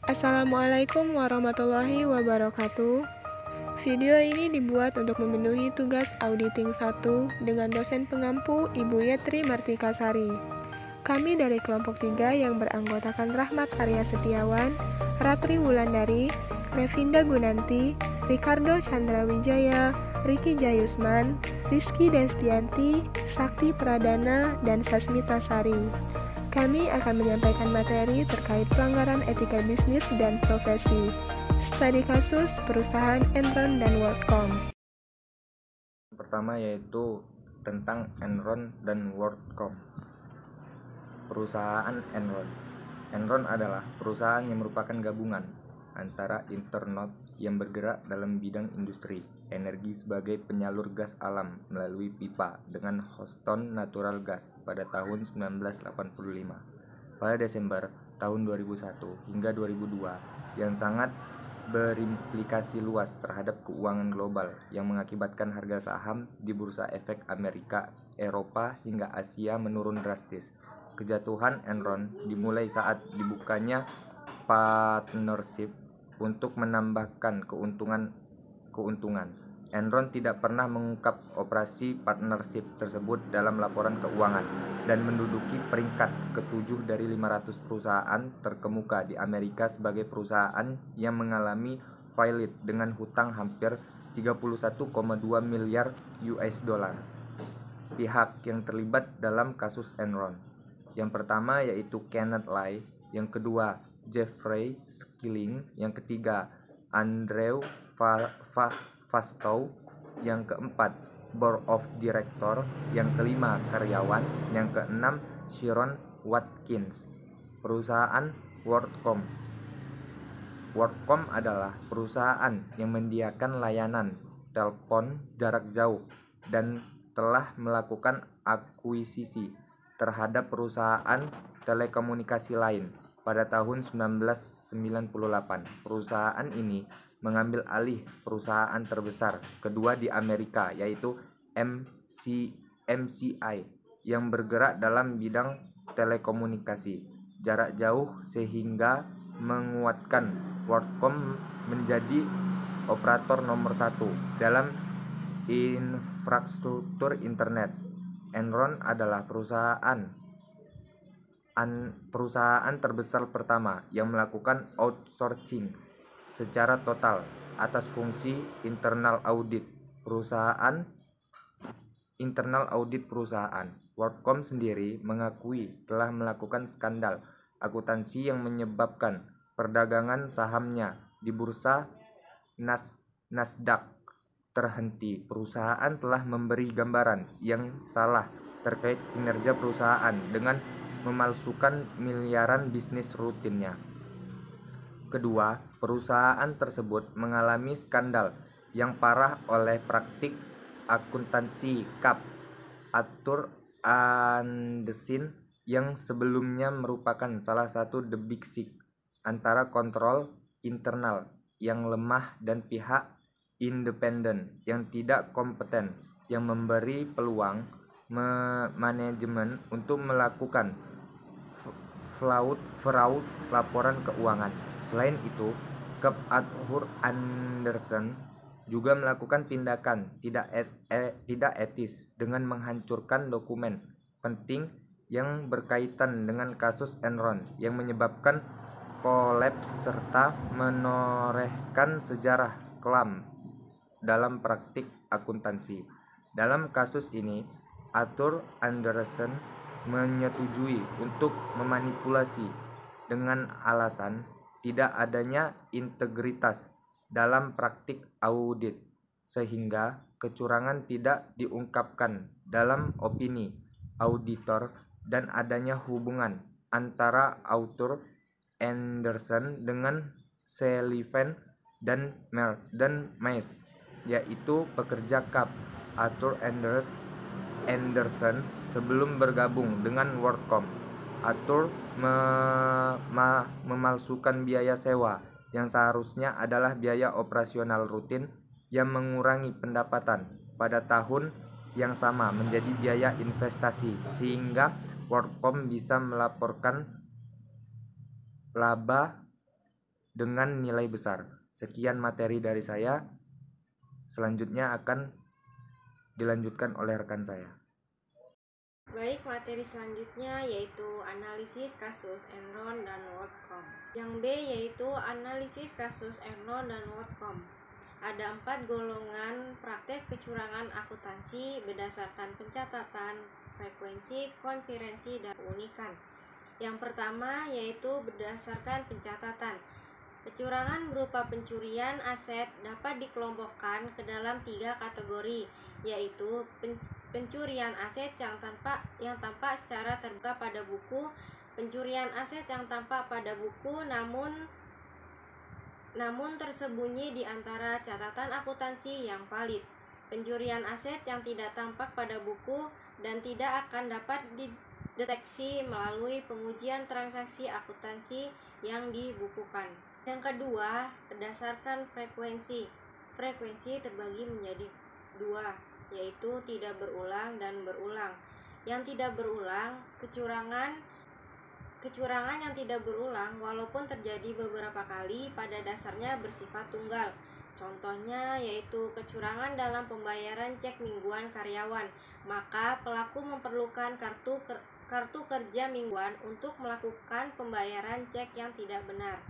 Assalamualaikum warahmatullahi wabarakatuh. Video ini dibuat untuk memenuhi tugas auditing 1 dengan dosen pengampu Ibu Yetri Martikasari. Kami dari kelompok 3 yang beranggotakan Rahmat Arya Setiawan, Ratri Wulandari, Revinda Gunanti, Ricardo Chandra Wijaya, Riki Jayusman, Rizky Destianti, Sakti Pradana, dan Sasmita Sari. Kami akan menyampaikan materi terkait pelanggaran etika bisnis dan profesi. Studi kasus perusahaan Enron dan WorldCom. Pertama yaitu tentang Enron dan WorldCom. Perusahaan Enron. Enron adalah perusahaan yang merupakan gabungan antara Internot yang bergerak dalam bidang industri energi sebagai penyalur gas alam melalui pipa dengan Houston Natural Gas pada tahun 1985. Pada Desember tahun 2001 hingga 2002 yang sangat berimplikasi luas terhadap keuangan global yang mengakibatkan harga saham di bursa efek Amerika, Eropa hingga Asia menurun drastis. Kejatuhan Enron dimulai saat dibukanya partnership untuk menambahkan keuntungan. Enron tidak pernah mengungkap operasi partnership tersebut dalam laporan keuangan dan menduduki peringkat ke-7 dari 500 perusahaan terkemuka di Amerika sebagai perusahaan yang mengalami failit dengan hutang hampir 31,2 miliar US dollar. Pihak yang terlibat dalam kasus Enron. Yang pertama yaitu Kenneth Lai, yang kedua Jeffrey Skilling, yang ketiga Andrew Fastow, yang keempat Board of Director, yang kelima karyawan, yang keenam Sharon Watkins. Perusahaan WorldCom. WorldCom adalah perusahaan yang menyediakan layanan telepon jarak jauh dan telah melakukan akuisisi terhadap perusahaan telekomunikasi lain pada tahun 1998. Perusahaan ini mengambil alih perusahaan terbesar kedua di Amerika yaitu MCI yang bergerak dalam bidang telekomunikasi jarak jauh sehingga menguatkan WorldCom menjadi operator nomor 1 dalam infrastruktur internet. Enron adalah perusahaan terbesar pertama yang melakukan outsourcing secara total atas fungsi internal audit perusahaan. WorldCom sendiri mengakui telah melakukan skandal akuntansi yang menyebabkan perdagangan sahamnya di bursa Nasdaq terhenti. Perusahaan telah memberi gambaran yang salah terkait kinerja perusahaan dengan memalsukan miliaran bisnis rutinnya. Kedua, perusahaan tersebut mengalami skandal yang parah oleh praktik akuntansi Cap Arthur Andersen yang sebelumnya merupakan salah satu the big six, antara kontrol internal yang lemah dan pihak independen yang tidak kompeten yang memberi peluang manajemen untuk melakukan fraud laporan keuangan. Selain itu, Cap Arthur Andersen juga melakukan tindakan tidak etis dengan menghancurkan dokumen penting yang berkaitan dengan kasus Enron yang menyebabkan kolaps serta menorehkan sejarah kelam dalam praktik akuntansi. Dalam kasus ini, Arthur Andersen menyetujui untuk memanipulasi dengan alasan tidak adanya integritas dalam praktik audit sehingga kecurangan tidak diungkapkan dalam opini auditor dan adanya hubungan antara Arthur Andersen dengan Sullivan dan Mays, yaitu pekerja Cap Arthur Andersen sebelum bergabung dengan WorldCom. Arthur memalsukan biaya sewa yang seharusnya adalah biaya operasional rutin yang mengurangi pendapatan pada tahun yang sama menjadi biaya investasi sehingga WorldCom bisa melaporkan laba dengan nilai besar. Sekian materi dari saya. Selanjutnya akan dilanjutkan oleh rekan saya. Baik, materi selanjutnya yaitu analisis kasus Enron dan WorldCom. Yang B yaitu analisis kasus Enron dan WorldCom. Ada 4 golongan praktek kecurangan akuntansi berdasarkan pencatatan, frekuensi, konfirensi, dan keunikan. Yang pertama yaitu berdasarkan pencatatan. Kecurangan berupa pencurian aset dapat dikelompokkan ke dalam 3 kategori, yaitu pencurian aset yang tampak secara terbuka pada buku, pencurian aset yang tampak pada buku namun tersembunyi di antara catatan akuntansi yang valid, pencurian aset yang tidak tampak pada buku dan tidak akan dapat dideteksi melalui pengujian transaksi akuntansi yang dibukukan. Yang kedua, berdasarkan frekuensi. Frekuensi terbagi menjadi 2, yaitu tidak berulang dan berulang. Yang tidak berulang, kecurangan yang tidak berulang walaupun terjadi beberapa kali pada dasarnya bersifat tunggal. Contohnya yaitu kecurangan dalam pembayaran cek mingguan karyawan. Maka pelaku memerlukan kartu kerja mingguan untuk melakukan pembayaran cek yang tidak benar.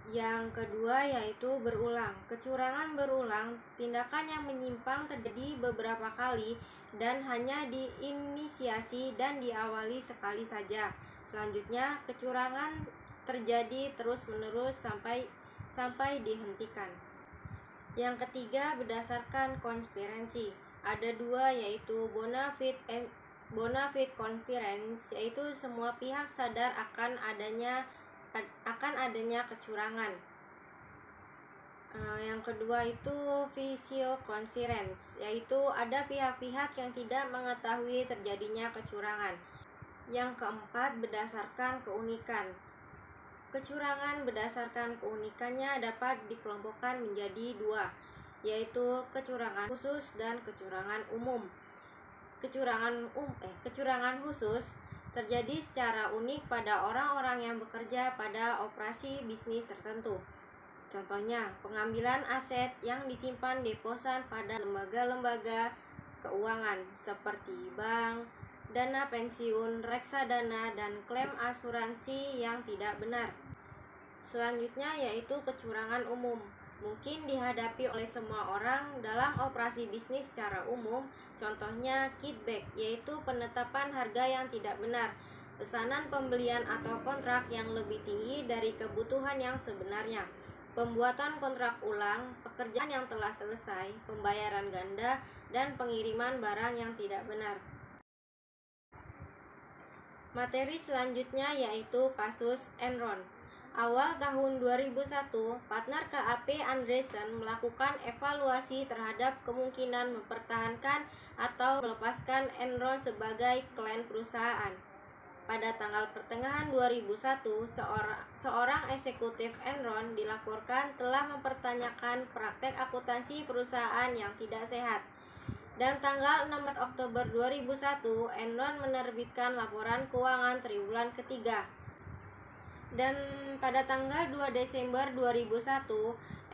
Yang kedua yaitu berulang. Kecurangan berulang, tindakan yang menyimpang terjadi beberapa kali dan hanya diinisiasi dan diawali sekali saja. Selanjutnya, kecurangan terjadi terus-menerus sampai dihentikan. Yang ketiga, berdasarkan konfirensi. Ada 2 yaitu bona fide conference, yaitu semua pihak sadar akan adanya kecurangan. Yang kedua itu visio conference, yaitu ada pihak-pihak yang tidak mengetahui terjadinya kecurangan. Yang keempat, berdasarkan keunikan. Kecurangan berdasarkan keunikannya dapat dikelompokkan menjadi 2, yaitu kecurangan khusus dan kecurangan umum. Kecurangan khusus terjadi secara unik pada orang-orang yang bekerja pada operasi bisnis tertentu. Contohnya, pengambilan aset yang disimpan deposan pada lembaga-lembaga keuangan seperti bank, dana pensiun, reksadana, dan klaim asuransi yang tidak benar. Selanjutnya yaitu kecurangan umum. Mungkin dihadapi oleh semua orang dalam operasi bisnis secara umum. Contohnya kickback, yaitu penetapan harga yang tidak benar, pesanan pembelian atau kontrak yang lebih tinggi dari kebutuhan yang sebenarnya, pembuatan kontrak ulang, pekerjaan yang telah selesai, pembayaran ganda, dan pengiriman barang yang tidak benar. Materi selanjutnya yaitu kasus Enron. Awal tahun 2001, partner KAP Andreessen melakukan evaluasi terhadap kemungkinan mempertahankan atau melepaskan Enron sebagai klien perusahaan. Pada tanggal pertengahan 2001, seorang eksekutif Enron dilaporkan telah mempertanyakan praktek akuntansi perusahaan yang tidak sehat. Dan tanggal 16 Oktober 2001, Enron menerbitkan laporan keuangan triwulan ketiga. Dan pada tanggal 2 Desember 2001,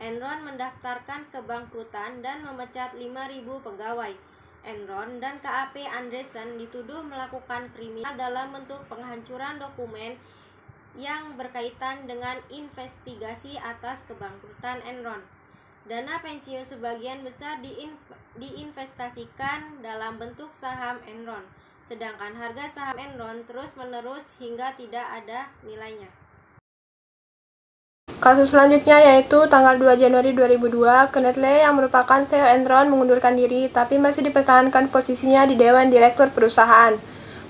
Enron mendaftarkan kebangkrutan dan memecat 5.000 pegawai. Enron dan KAP Andreessen dituduh melakukan kriminal dalam bentuk penghancuran dokumen yang berkaitan dengan investigasi atas kebangkrutan Enron. Dana pensiun sebagian besar diinvestasikan dalam bentuk saham Enron, sedangkan harga saham Enron terus-menerus hingga tidak ada nilainya. Kasus selanjutnya yaitu tanggal 2 Januari 2002, Kenneth Lay yang merupakan CEO Enron mengundurkan diri tapi masih dipertahankan posisinya di Dewan Direktur Perusahaan.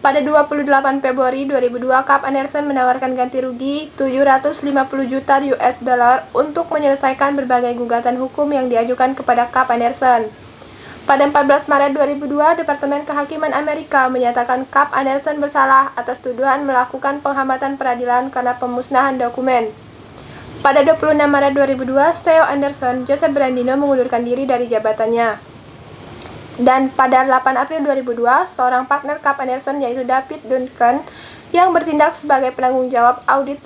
Pada 28 Februari 2002, KAP Andreessen menawarkan ganti rugi 750 juta US dollar untuk menyelesaikan berbagai gugatan hukum yang diajukan kepada KAP Andreessen. Pada 14 Maret 2002, Departemen Kehakiman Amerika menyatakan KAP Andreessen bersalah atas tuduhan melakukan penghambatan peradilan karena pemusnahan dokumen. Pada 26 Maret 2002, CEO Andreessen, Joseph Brandino mengundurkan diri dari jabatannya. Dan pada 8 April 2002, seorang partner KAP Andreessen yaitu David Duncan yang bertindak sebagai penanggung jawab audit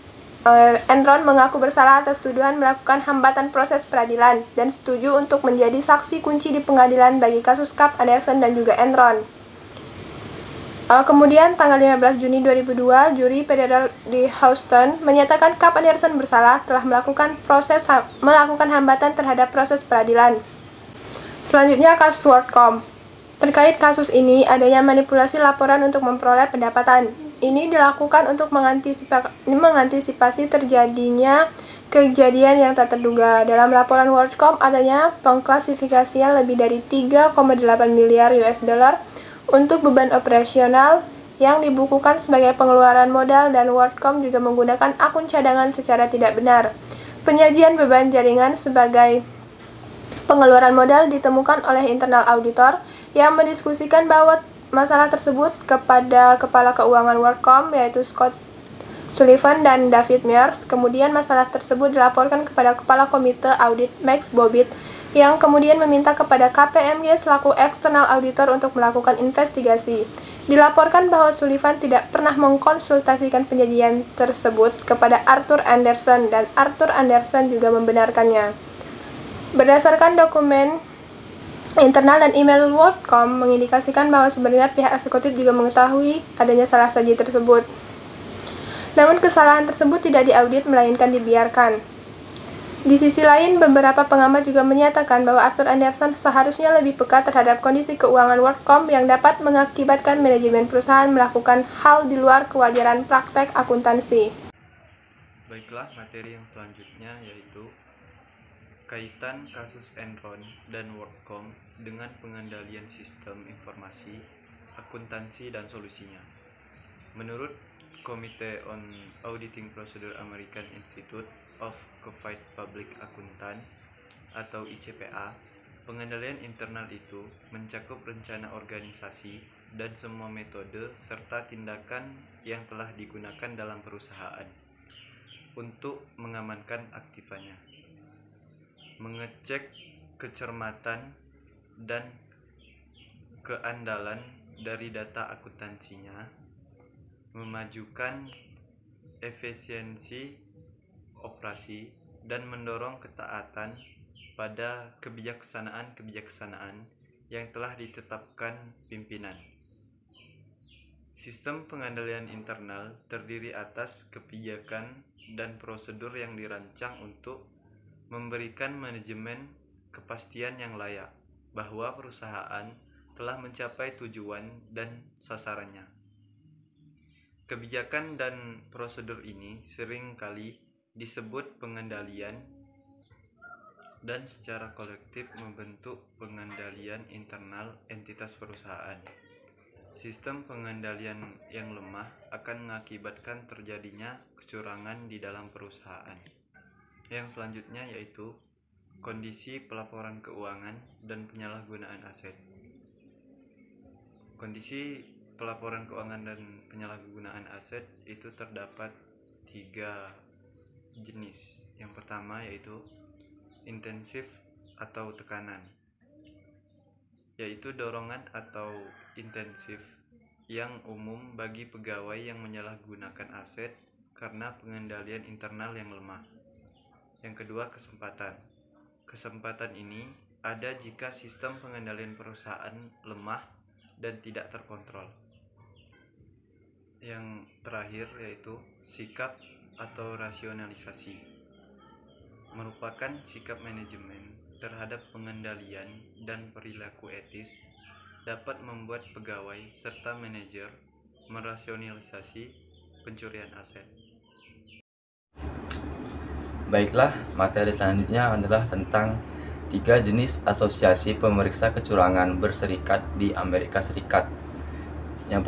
Enron mengaku bersalah atas tuduhan melakukan hambatan proses peradilan dan setuju untuk menjadi saksi kunci di pengadilan bagi kasus Cap Anderson dan juga Enron. Kemudian tanggal 15 Juni 2002, juri federal di Houston menyatakan Cap Anderson bersalah telah melakukan hambatan terhadap proses peradilan. Selanjutnya kasus WorldCom. Terkait kasus ini, adanya manipulasi laporan untuk memperoleh pendapatan. Ini dilakukan untuk mengantisipasi terjadinya kejadian yang tak terduga. Dalam laporan WorldCom adanya pengklasifikasian lebih dari 3,8 miliar US dollar untuk beban operasional yang dibukukan sebagai pengeluaran modal, dan WorldCom juga menggunakan akun cadangan secara tidak benar. Penyajian beban jaringan sebagai pengeluaran modal ditemukan oleh internal auditor yang mendiskusikan bahwa masalah tersebut kepada kepala keuangan WorldCom, yaitu Scott Sullivan dan David Mears. Kemudian masalah tersebut dilaporkan kepada kepala komite audit Max Bobbitt, yang kemudian meminta kepada KPMG selaku eksternal auditor untuk melakukan investigasi. Dilaporkan bahwa Sullivan tidak pernah mengkonsultasikan penyajian tersebut kepada Arthur Andersen, dan Arthur Andersen juga membenarkannya. Berdasarkan dokumen internal dan email WorldCom mengindikasikan bahwa sebenarnya pihak eksekutif juga mengetahui adanya salah saji tersebut. Namun kesalahan tersebut tidak diaudit melainkan dibiarkan. Di sisi lain, beberapa pengamat juga menyatakan bahwa Arthur Andersen seharusnya lebih peka terhadap kondisi keuangan WorldCom yang dapat mengakibatkan manajemen perusahaan melakukan hal di luar kewajaran praktek akuntansi. Baiklah, materi yang selanjutnya yaitu kaitan kasus Enron dan WorldCom dengan pengendalian sistem informasi, akuntansi, dan solusinya. Menurut Committee on Auditing Procedure American Institute of Certified Public Accountant atau ICPA, pengendalian internal itu mencakup rencana organisasi dan semua metode serta tindakan yang telah digunakan dalam perusahaan untuk mengamankan aktivanya, mengecek kecermatan dan keandalan dari data akuntansinya, memajukan efisiensi operasi, dan mendorong ketaatan pada kebijaksanaan yang telah ditetapkan pimpinan. Sistem pengendalian internal terdiri atas kebijakan dan prosedur yang dirancang untuk memberikan manajemen kepastian yang layak bahwa perusahaan telah mencapai tujuan dan sasarannya. Kebijakan dan prosedur ini sering kali disebut pengendalian dan secara kolektif membentuk pengendalian internal entitas perusahaan. Sistem pengendalian yang lemah akan mengakibatkan terjadinya kecurangan di dalam perusahaan. Yang selanjutnya yaitu kondisi pelaporan keuangan dan penyalahgunaan aset. Kondisi pelaporan keuangan dan penyalahgunaan aset itu terdapat 3 jenis. Yang pertama yaitu intensif atau tekanan, yaitu dorongan atau intensif yang umum bagi pegawai yang menyalahgunakan aset karena pengendalian internal yang lemah. Yang kedua, kesempatan. Kesempatan ini ada jika sistem pengendalian perusahaan lemah dan tidak terkontrol. Yang terakhir yaitu sikap atau rasionalisasi, merupakan sikap manajemen terhadap pengendalian dan perilaku etis dapat membuat pegawai serta manajer merasionalisasi pencurian aset. Baiklah, materi selanjutnya adalah tentang 3 jenis asosiasi pemeriksa kecurangan berserikat di Amerika Serikat. Yang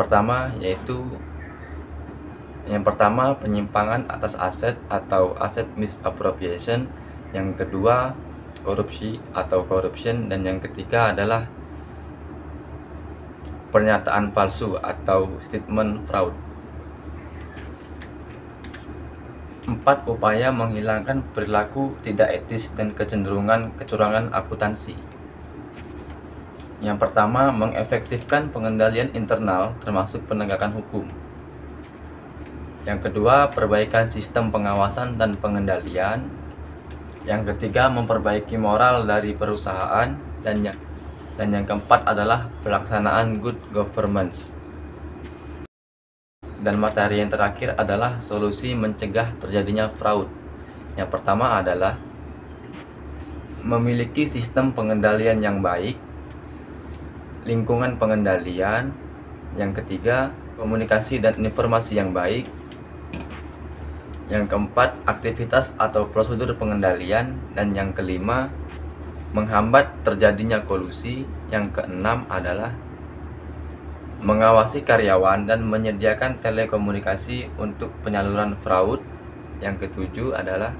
pertama penyimpangan atas aset atau asset misappropriation, yang kedua korupsi atau corruption, dan yang ketiga adalah pernyataan palsu atau statement fraud. 4 upaya menghilangkan perilaku tidak etis dan kecenderungan kecurangan akuntansi. Yang pertama, mengefektifkan pengendalian internal termasuk penegakan hukum. Yang kedua, perbaikan sistem pengawasan dan pengendalian. Yang ketiga, memperbaiki moral dari perusahaan. Dan yang keempat adalah pelaksanaan good governance. Dan materi yang terakhir adalah solusi mencegah terjadinya fraud. Yang pertama adalah memiliki sistem pengendalian yang baik, lingkungan pengendalian. Yang ketiga, komunikasi dan informasi yang baik. Yang keempat, aktivitas atau prosedur pengendalian. Dan yang kelima, menghambat terjadinya kolusi. Yang keenam adalah mengawasi karyawan dan menyediakan telekomunikasi untuk penyaluran fraud. Yang ketujuh adalah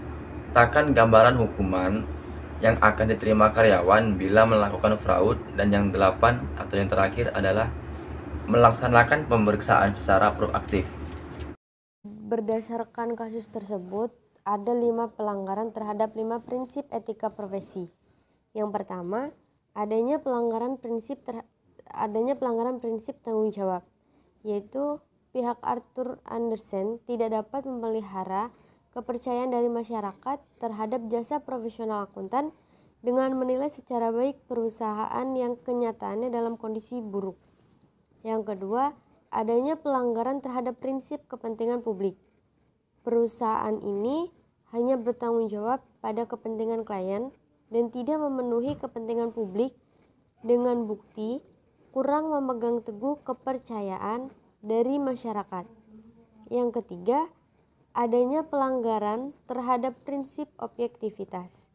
letakkan gambaran hukuman yang akan diterima karyawan bila melakukan fraud. Dan yang delapan atau yang terakhir adalah melaksanakan pemeriksaan secara proaktif. Berdasarkan kasus tersebut, ada 5 pelanggaran terhadap 5 prinsip etika profesi. Yang pertama, adanya pelanggaran prinsip tanggung jawab, yaitu pihak Arthur Andersen tidak dapat memelihara kepercayaan dari masyarakat terhadap jasa profesional akuntan dengan menilai secara baik perusahaan yang kenyataannya dalam kondisi buruk. Yang kedua, adanya pelanggaran terhadap prinsip kepentingan publik. Perusahaan ini hanya bertanggung jawab pada kepentingan klien dan tidak memenuhi kepentingan publik dengan bukti kurang memegang teguh kepercayaan dari masyarakat. Yang ketiga, adanya pelanggaran terhadap prinsip objektivitas.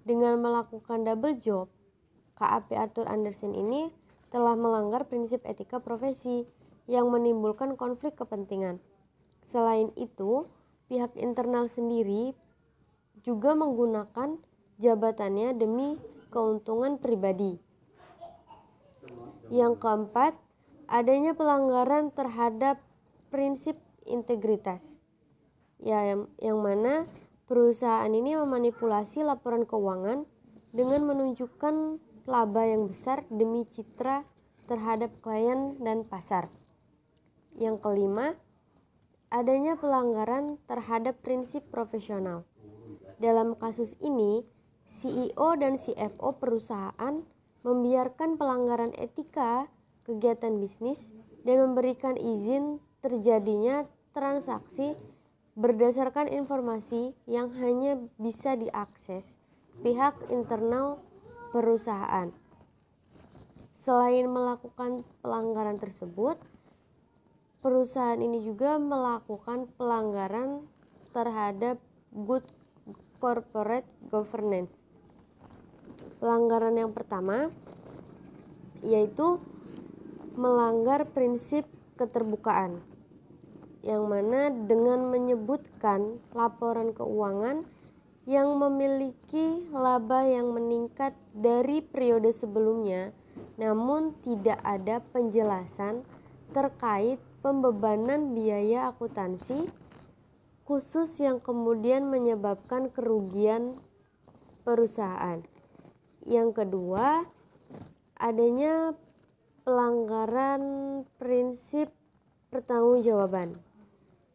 Dengan melakukan double job, KAP Arthur Andersen ini telah melanggar prinsip etika profesi yang menimbulkan konflik kepentingan. Selain itu, pihak internal sendiri juga menggunakan jabatannya demi keuntungan pribadi. Yang keempat, adanya pelanggaran terhadap prinsip integritas, yang mana perusahaan ini memanipulasi laporan keuangan dengan menunjukkan laba yang besar demi citra terhadap klien dan pasar. Yang kelima, adanya pelanggaran terhadap prinsip profesional. Dalam kasus ini, CEO dan CFO perusahaan membiarkan pelanggaran etika kegiatan bisnis dan memberikan izin terjadinya transaksi berdasarkan informasi yang hanya bisa diakses pihak internal perusahaan. Selain melakukan pelanggaran tersebut, perusahaan ini juga melakukan pelanggaran terhadap good corporate governance. Pelanggaran yang pertama yaitu melanggar prinsip keterbukaan, yang mana dengan menyebutkan laporan keuangan yang memiliki laba yang meningkat dari periode sebelumnya, namun tidak ada penjelasan terkait pembebanan biaya akuntansi khusus yang kemudian menyebabkan kerugian perusahaan. Yang kedua, adanya pelanggaran prinsip pertanggungjawaban,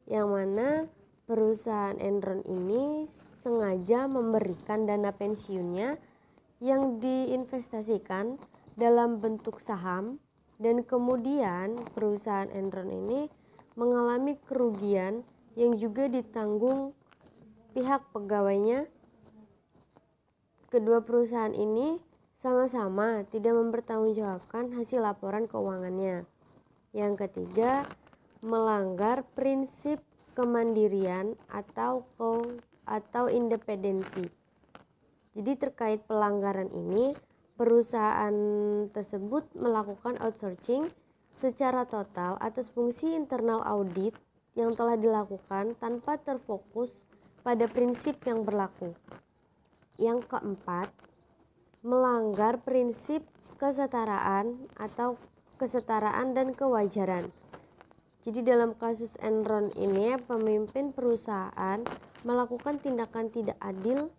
yang mana perusahaan Enron ini sengaja memberikan dana pensiunnya yang diinvestasikan dalam bentuk saham, dan kemudian perusahaan Enron ini mengalami kerugian yang juga ditanggung pihak pegawainya. Kedua perusahaan ini sama-sama tidak mempertanggungjawabkan hasil laporan keuangannya. Yang ketiga, melanggar prinsip kemandirian atau independensi. Jadi terkait pelanggaran ini, perusahaan tersebut melakukan outsourcing secara total atas fungsi internal audit yang telah dilakukan tanpa terfokus pada prinsip yang berlaku. Yang keempat, melanggar prinsip kesetaraan atau kesetaraan dan kewajaran. Jadi dalam kasus Enron ini, pemimpin perusahaan melakukan tindakan tidak adil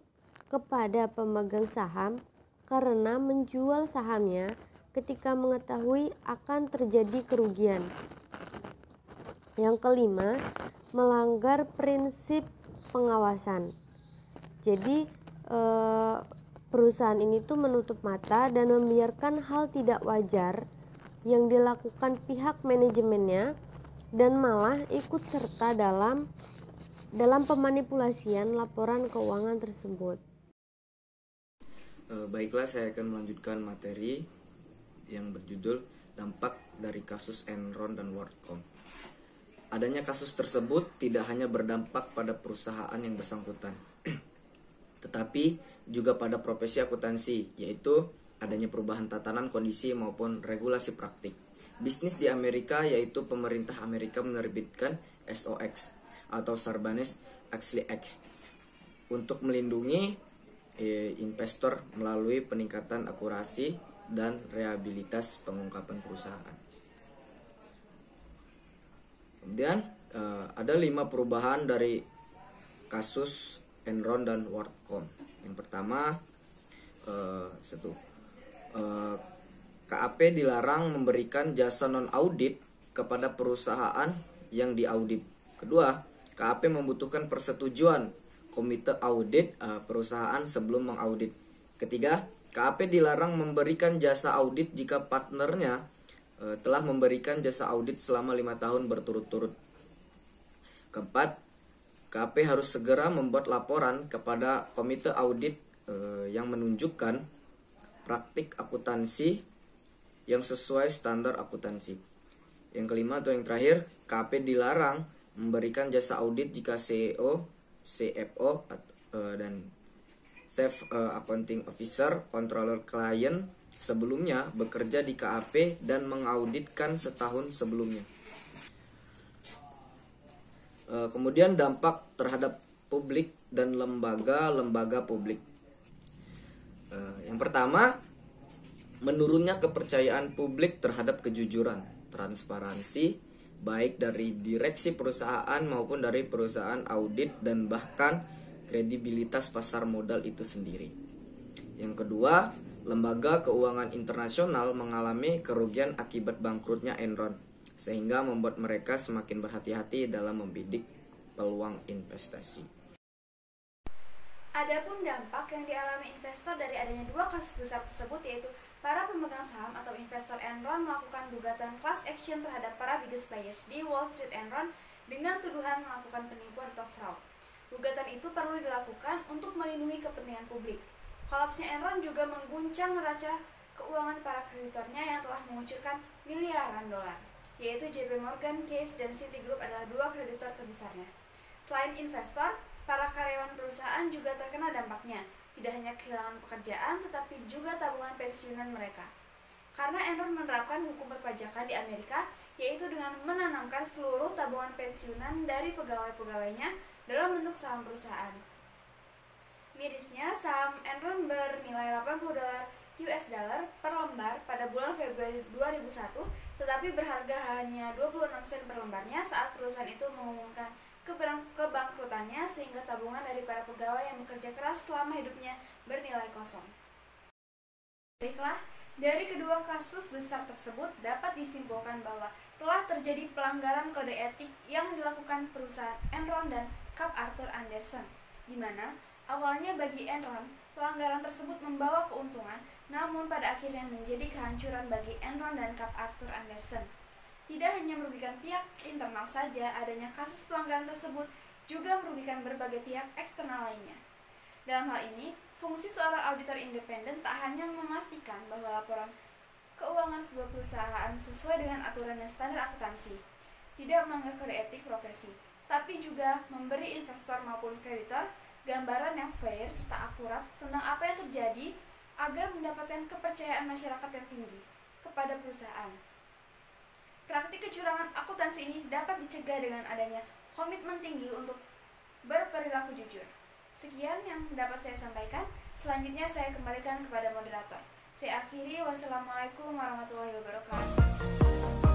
kepada pemegang saham karena menjual sahamnya ketika mengetahui akan terjadi kerugian. Yang kelima, melanggar prinsip pengawasan. Jadi perusahaan ini tuh menutup mata dan membiarkan hal tidak wajar yang dilakukan pihak manajemennya dan malah ikut serta dalam pemanipulasian laporan keuangan tersebut. Baiklah, saya akan melanjutkan materi yang berjudul dampak dari kasus Enron dan WorldCom. Adanya kasus tersebut tidak hanya berdampak pada perusahaan yang bersangkutan, tetapi juga pada profesi akuntansi, yaitu adanya perubahan tatanan kondisi maupun regulasi praktik. Bisnis di Amerika, yaitu pemerintah Amerika menerbitkan SOX atau Sarbanes-Oxley Act untuk melindungi investor melalui peningkatan akurasi dan reliabilitas pengungkapan perusahaan. Kemudian ada 5 perubahan dari kasus Enron dan WorldCom. Yang pertama, KAP dilarang memberikan jasa non-audit kepada perusahaan yang diaudit. Kedua, KAP membutuhkan persetujuan komite audit perusahaan sebelum mengaudit. Ketiga, KAP dilarang memberikan jasa audit jika partnernya telah memberikan jasa audit selama 5 tahun berturut-turut. Keempat, KAP harus segera membuat laporan kepada komite audit yang menunjukkan praktik akuntansi yang sesuai standar akuntansi. Yang kelima atau yang terakhir, KAP dilarang memberikan jasa audit jika CEO, CFO dan Chief Accounting Officer, Controller Client sebelumnya bekerja di KAP dan mengauditkan setahun sebelumnya. Kemudian dampak terhadap publik dan lembaga-lembaga publik. Yang pertama, menurunnya kepercayaan publik terhadap kejujuran, transparansi, baik dari direksi perusahaan maupun dari perusahaan audit dan bahkan kredibilitas pasar modal itu sendiri. Yang kedua, lembaga keuangan internasional mengalami kerugian akibat bangkrutnya Enron, sehingga membuat mereka semakin berhati-hati dalam membidik peluang investasi. Adapun dampak yang dialami investor dari adanya 2 kasus besar tersebut, yaitu para pemegang saham atau investor Enron melakukan gugatan class action terhadap para biggest players di Wall Street Enron dengan tuduhan melakukan penipuan atau fraud. Gugatan itu perlu dilakukan untuk melindungi kepentingan publik. Kolapsnya Enron juga mengguncang neraca keuangan para kreditornya yang telah mengucurkan miliaran dolar, yaitu JP Morgan Chase dan Citigroup adalah 2 kreditor terbesarnya. Selain investor, para karyawan perusahaan juga terkena dampaknya, tidak hanya kehilangan pekerjaan tetapi juga tabungan pensiunan mereka. Karena Enron menerapkan hukum perpajakan di Amerika, yaitu dengan menanamkan seluruh tabungan pensiunan dari pegawai-pegawainya dalam bentuk saham perusahaan. Mirisnya, saham Enron bernilai $80 per lembar pada bulan Februari 2001, tetapi berharga hanya 26 sen per lembarnya saat perusahaan itu mengumumkan kebangkrutannya, sehingga tabungan dari para pegawai yang bekerja keras selama hidupnya bernilai kosong. Baiklah, dari kedua kasus besar tersebut dapat disimpulkan bahwa telah terjadi pelanggaran kode etik yang dilakukan perusahaan Enron dan Cap Arthur Andersen, di mana awalnya bagi Enron pelanggaran tersebut membawa keuntungan, namun pada akhirnya menjadi kehancuran bagi Enron dan Cap Arthur Andersen. Tidak hanya merugikan pihak internal saja, adanya kasus pelanggaran tersebut juga merugikan berbagai pihak eksternal lainnya. Dalam hal ini, fungsi seorang auditor independen tak hanya memastikan bahwa laporan keuangan sebuah perusahaan sesuai dengan aturan dan standar akuntansi, tidak melanggar kode etik profesi, tapi juga memberi investor maupun kreditor gambaran yang fair serta akurat tentang apa yang terjadi agar mendapatkan kepercayaan masyarakat yang tinggi kepada perusahaan. Praktik kecurangan akuntansi ini dapat dicegah dengan adanya komitmen tinggi untuk berperilaku jujur. Sekian yang dapat saya sampaikan. Selanjutnya saya kembalikan kepada moderator. Saya akhiri. Wassalamualaikum warahmatullahi wabarakatuh.